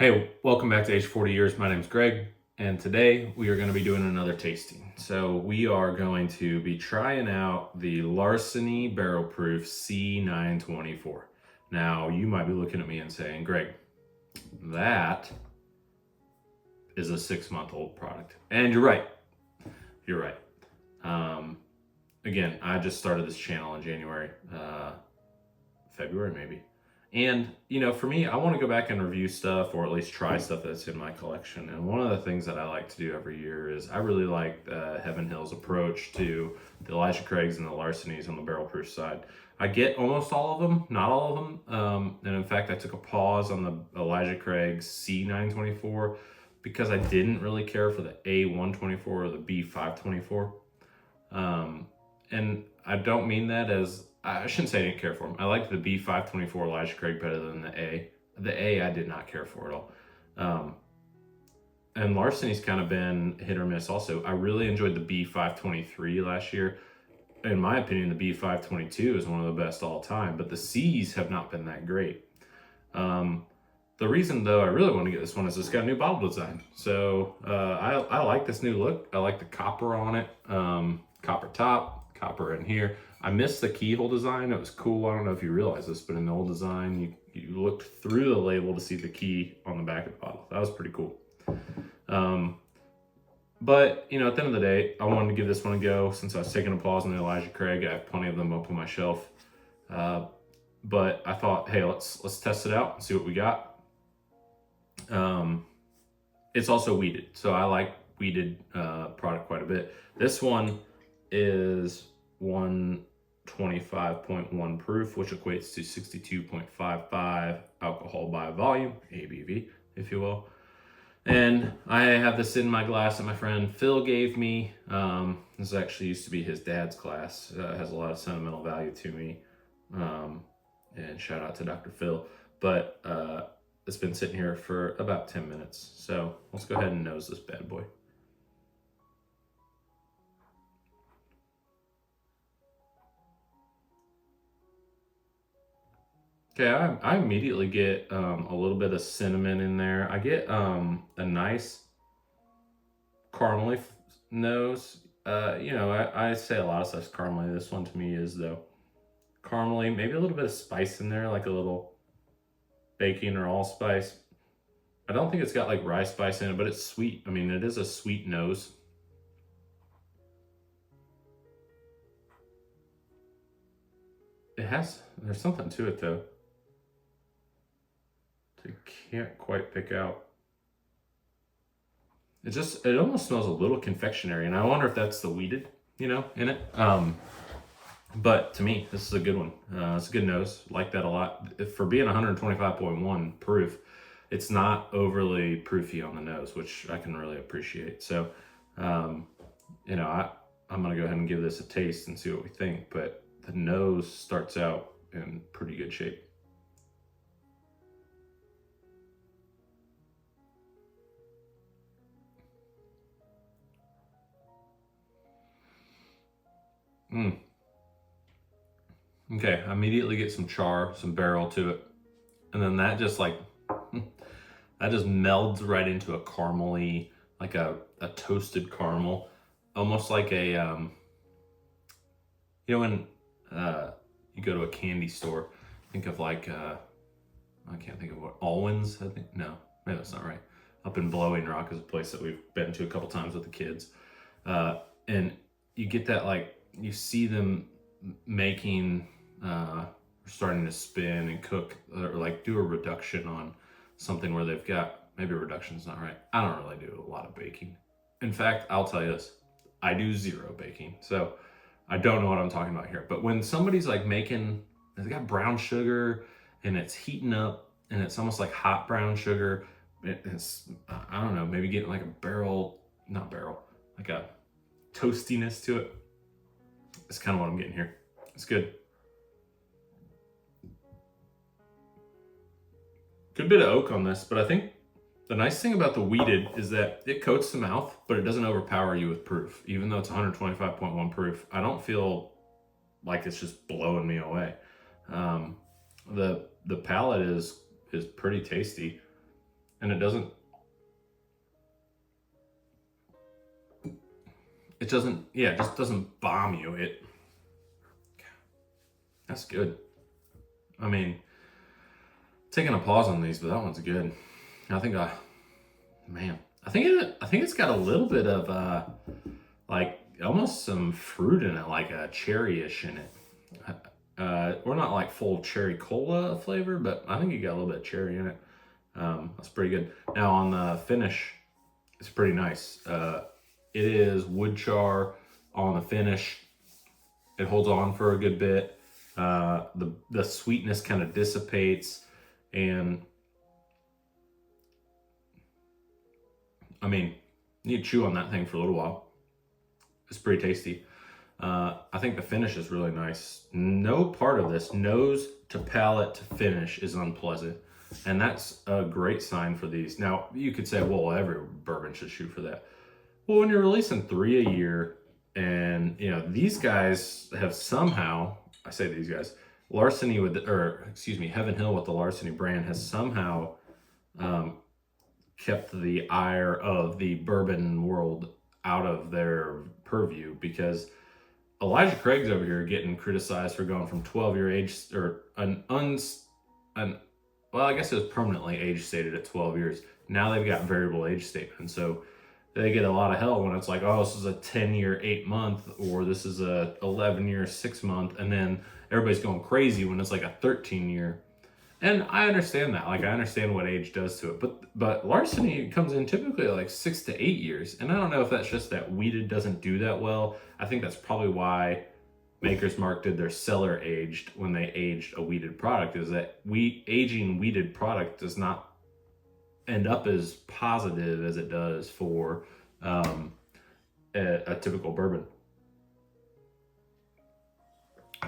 Hey, welcome back to Age 40 Years. My name is Greg, and today we are going to be doing another tasting. So we are going to be trying out the Larceny Barrel Proof C924. Now, you might be looking at me and saying, Greg, that is a 6-month-old product. And you're right. You're right. Again, I just started this channel in January, February maybe. And, for me, I want to go back and review stuff or at least try stuff that's in my collection. And one of the things that I like to do every year is I really like Heaven Hill's approach to the Elijah Craig's and the Larcenys on the barrel proof side. I get almost all of them, not all of them. And in fact, I took a pause on the Elijah Craig's C924 because I didn't really care for the A124 or the B524. And I don't mean that as, I shouldn't say I didn't care for them. I liked the B524 Elijah Craig better than the A. The A I did not care for at all. And Larceny's kind of been hit or miss also. I really enjoyed the B523 last year. In my opinion, the B522 is one of the best all time, but the C's have not been that great. The reason though I really want to get this one is it's got a new bottle design. So I like this new look. I like the copper on it, copper top, copper in here. I missed the keyhole design. It was cool. I don't know if you realize this, but in the old design, you looked through the label to see the key on the back of the bottle. That was pretty cool. But, at the end of the day, I wanted to give this one a go since I was taking a pause on the Elijah Craig. I have plenty of them up on my shelf. But I thought, hey, let's test it out and see what we got. It's also weeded, so I like weeded product quite a bit. This one is 125.1 proof, which equates to 62.55 alcohol by volume, ABV, if you will. And I have this in my glass that my friend Phil gave me. This actually used to be his dad's glass. It has a lot of sentimental value to me. And shout out to Dr. Phil. But it's been sitting here for about 10 minutes. So let's go ahead and nose this bad boy. Okay, I immediately get a little bit of cinnamon in there. I get a nice caramely nose. I say a lot of stuff's caramely. This one to me is though caramely, maybe a little bit of spice in there, like a little baking or allspice. I don't think it's got like rye spice in it, but it's sweet. I mean, it is a sweet nose. There's something to it though. I can't quite pick out. It almost smells a little confectionery, and I wonder if that's the weeded, in it. But to me, this is a good one. It's a good nose. Like that a lot. For being 125.1 proof, it's not overly proofy on the nose, which I can really appreciate. So, I'm gonna go ahead and give this a taste and see what we think. But the nose starts out in pretty good shape. Okay, I immediately get some char, some barrel to it. And then that just melds right into a caramely, like a toasted caramel. Almost like a, when you go to a candy store, think of like, I can't think of what, Alwyn's, I think? No, maybe that's not right. Up in Blowing Rock is a place that we've been to a couple times with the kids. And you get that, you see them making, starting to spin and cook, or do a reduction on something where they've got, maybe reduction's not right. I don't really do a lot of baking. In fact, I'll tell you this, I do zero baking. So I don't know what I'm talking about here. But when somebody's making, they've got brown sugar and it's heating up and it's almost like hot brown sugar. It's, I don't know, maybe getting like a toastiness to it. It's kind of what I'm getting here. It's good. Good bit of oak on this, but I think the nice thing about the weeded is that it coats the mouth, but it doesn't overpower you with proof. Even though it's 125.1 proof, I don't feel like it's just blowing me away. The palate is pretty tasty. and it just doesn't bomb you. That's good. I mean, taking a pause on these, but that one's good. I think it's got a little bit of like almost some fruit in it, like a cherry-ish in it. We're not like full cherry cola flavor, but I think you got a little bit of cherry in it. That's pretty good. Now on the finish, it's pretty nice. It is wood char on the finish. It holds on for a good bit. The sweetness kind of dissipates, and I mean, you chew on that thing for a little while. It's pretty tasty. I think the finish is really nice. No part of this, nose to palate to finish, is unpleasant. And that's a great sign for these. Now, you could say, well, every bourbon should shoot for that. Well, when you're releasing 3 a year, and these guys have somehow, I say these guys, Larceny Heaven Hill with the Larceny brand has somehow kept the ire of the bourbon world out of their purview, because Elijah Craig's over here getting criticized for going from 12-year age, or well, I guess it was permanently age stated at 12 years. Now they've got variable age statement. So they get a lot of hell when it's like, oh, this is a 10-year, 8-month, or this is a 11-year, 6-month. And then everybody's going crazy when it's like a 13-year. And I understand that. Like, I understand what age does to it. But Larceny comes in typically like 6 to 8 years. And I don't know if that's just that wheated doesn't do that well. I think that's probably why Maker's Mark did their cellar aged when they aged a wheated product, is that aging wheated product does not end up as positive as it does for a typical bourbon.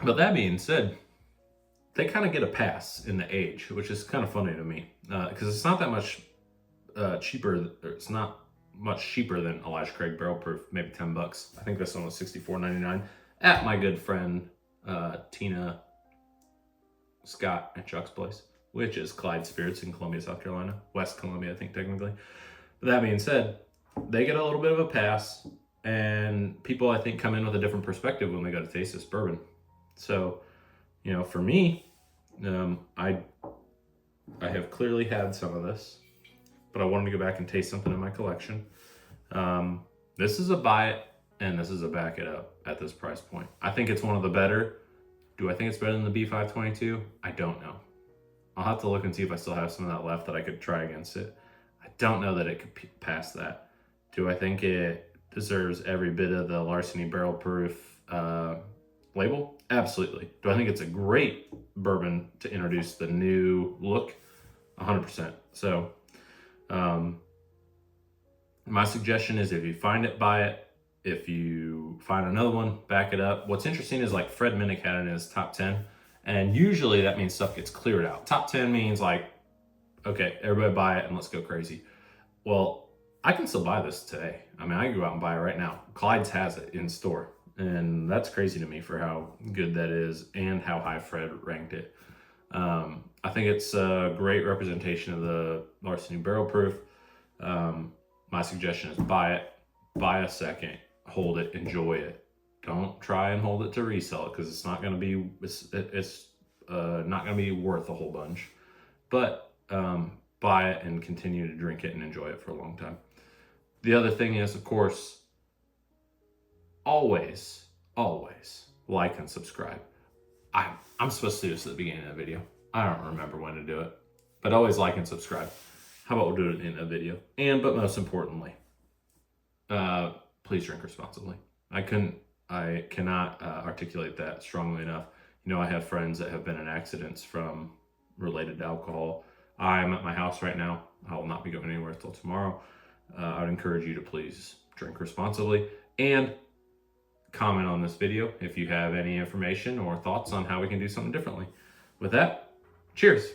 But that being said, they kind of get a pass in the age, which is kind of funny to me, because it's not that much cheaper. It's not much cheaper than Elijah Craig Barrel Proof, maybe $10. I think this one was $64.99 at my good friend Tina Scott and Chuck's place, which is Clyde Spirits in Columbia, South Carolina. West Columbia, I think, technically. But that being said, they get a little bit of a pass, and people, I think, come in with a different perspective when they go to taste this bourbon. So, for me, I have clearly had some of this, but I wanted to go back and taste something in my collection. This is a buy it, and this is a back it up at this price point. I think it's one of the better. Do I think it's better than the B522? I don't know. I'll have to look and see if I still have some of that left that I could try against it. I don't know that it could pass that. Do I think it deserves every bit of the Larceny Barrel Proof label? Absolutely. Do I think it's a great bourbon to introduce the new look? 100%. So, my suggestion is, if you find it, buy it. If you find another one, back it up. What's interesting is, like, Fred Minnick had it in his top 10. And usually that means stuff gets cleared out. Top 10 means like, okay, everybody buy it and let's go crazy. Well, I can still buy this today. I mean, I can go out and buy it right now. Clyde's has it in store. And that's crazy to me for how good that is and how high Fred ranked it. I think it's a great representation of the Larceny Barrel Proof. My suggestion is buy it, buy a second, hold it, enjoy it. Don't try and hold it to resell it, because it's not going to be not going to be worth a whole bunch. But buy it and continue to drink it and enjoy it for a long time. The other thing is, of course, always like and subscribe. I'm supposed to do this at the beginning of the video. I don't remember when to do it, but always like and subscribe. How about we'll do it in a video? But most importantly, please drink responsibly. I cannot articulate that strongly enough. I have friends that have been in accidents from related to alcohol. I'm at my house right now. I will not be going anywhere until tomorrow. I would encourage you to please drink responsibly, and comment on this video if you have any information or thoughts on how we can do something differently. With that, cheers.